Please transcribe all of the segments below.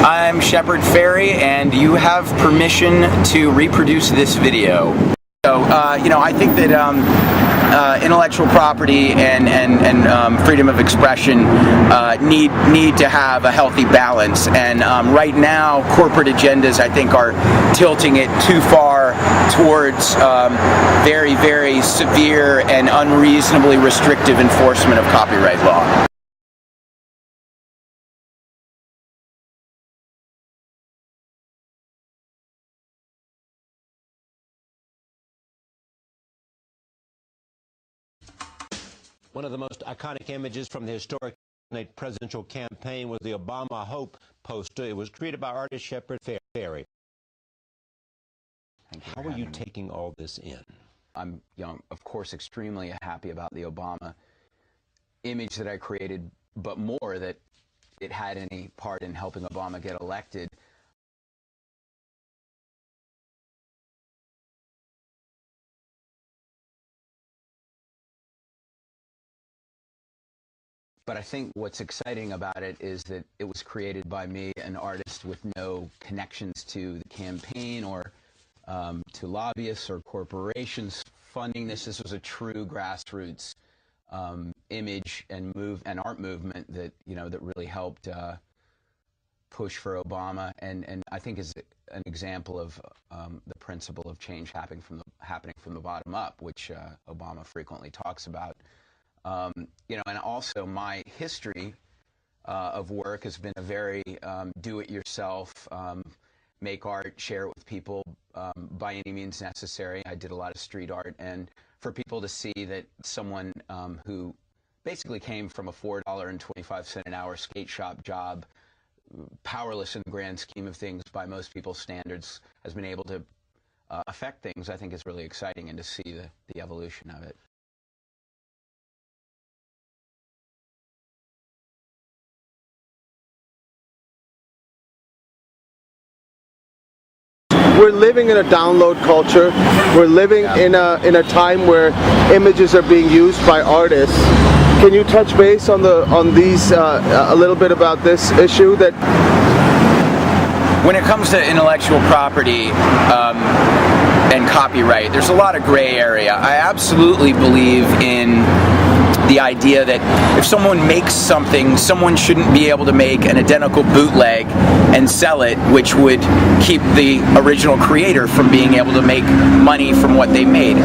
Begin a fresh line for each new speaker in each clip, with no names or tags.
I'm Sheppard Ferry, and you have permission to reproduce this video. So, I think that intellectual property and freedom of expression need to have a healthy balance. And right now, corporate agendas, I think, are tilting it too far towards very, very severe and unreasonably restrictive enforcement of copyright law.
One of the most iconic images from the historic presidential campaign was the Obama Hope poster. It was created by artist Sheppard Ferry. How are you taking all this in?
I'm, of course, extremely happy about the Obama image that I created, but more that it had any part in helping Obama get elected. But I think what's exciting about it is that it was created by me, an artist with no connections to the campaign or to lobbyists or corporations funding this. This was a true grassroots image and art movement that that really helped push for Obama, and I think is an example of the principle of change happening from the bottom up, which Obama frequently talks about. And also my history of work has been a very do-it-yourself, make art, share it with people by any means necessary. I did a lot of street art, and for people to see that someone who basically came from a $4.25 an hour skate shop job, powerless in the grand scheme of things by most people's standards, has been able to affect things, I think is really exciting, and to see the evolution of it.
We're living in a download culture. We're living in a time where images are being used by artists. Can you touch base on these a little bit about this issue? That
when it comes to intellectual property and copyright, there's a lot of gray area. I absolutely believe in the idea that if someone makes something, someone shouldn't be able to make an identical bootleg and sell it, which would keep the original creator from being able to make money from what they made.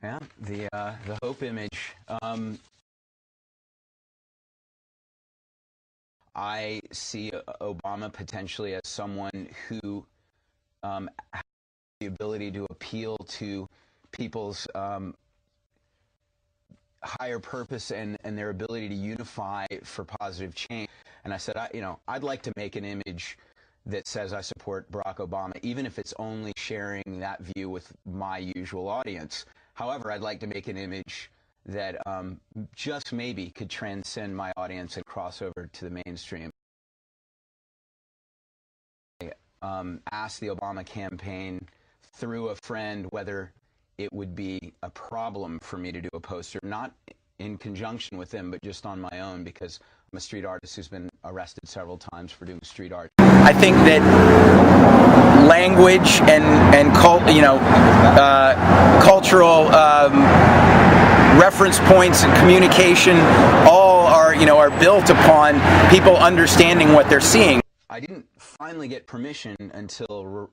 Yeah, the Hope image. I see Obama potentially as someone who has the ability to appeal to people's higher purpose and their ability to unify for positive change. And I said, I'd like to make an image that says I support Barack Obama, even if it's only sharing that view with my usual audience. However, I'd like to make an image that just maybe could transcend my audience and cross over to the mainstream. I asked the Obama campaign through a friend whether it would be a problem for me to do a poster, not in conjunction with them, but just on my own, because I'm a street artist who's been arrested several times for doing street art. I think that language and cultural reference points and communication all are built upon people understanding what they're seeing. I didn't finally get permission until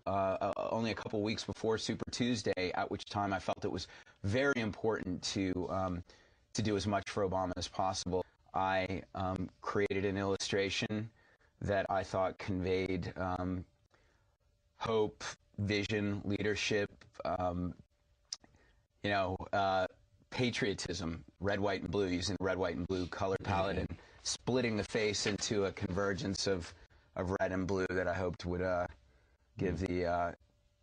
only a couple weeks before Super Tuesday, at which time I felt it was very important to do as much for Obama as possible. I created an illustration that I thought conveyed hope, vision, leadership, patriotism, red, white, and blue, using the red, white, and blue color palette and splitting the face into a convergence of red and blue that I hoped would give the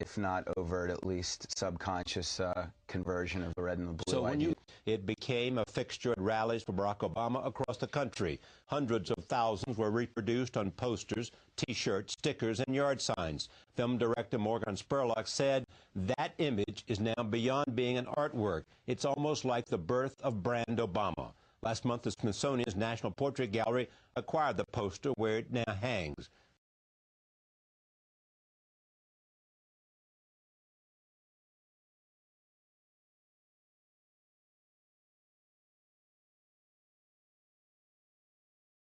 if not overt, at least subconscious conversion of the red and the blue.
So it became a fixture at rallies for Barack Obama across the country. Hundreds of thousands were reproduced on posters, T-shirts, stickers, and yard signs. Film director Morgan Spurlock said that image is now beyond being an artwork. It's almost like the birth of Brand Obama. Last month, the Smithsonian's National Portrait Gallery acquired the poster where it now hangs.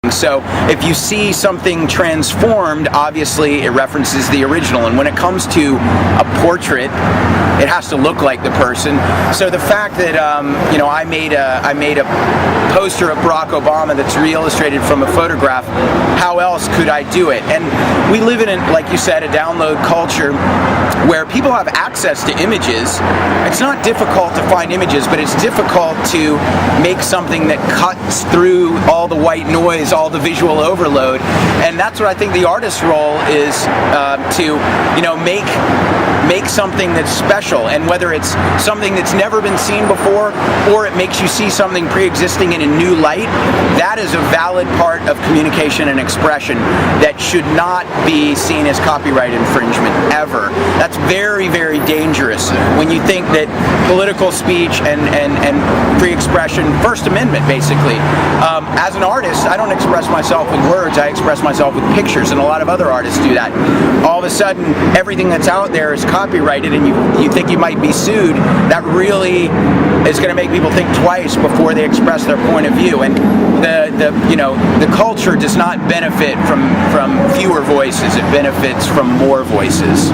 So if you see something transformed, obviously it references the original. And when it comes to a portrait, it has to look like the person. So the fact that I made a poster of Barack Obama that's re-illustrated from a photograph, how else could I do it? And we live in, like you said, a download culture where people have access to images. It's not difficult to find images, but it's difficult to make something that cuts through all the white noise, all the visual overload. And that's what I think the artist's role is, to make something that's special. And whether it's something that's never been seen before, or it makes you see something pre-existing in a new light, that is a valid part of communication and expression that should not be seen as copyright infringement ever. That's very, very dangerous when you think that political speech and free expression, First Amendment basically. As an artist, I don't express myself with words, I express myself with pictures, and a lot of other artists do that. All of a sudden, everything that's out there is copyrighted and you think you might be sued. That really is going to make people think twice before they express their point of view. And the culture does not benefit from fewer voices, it benefits from more voices.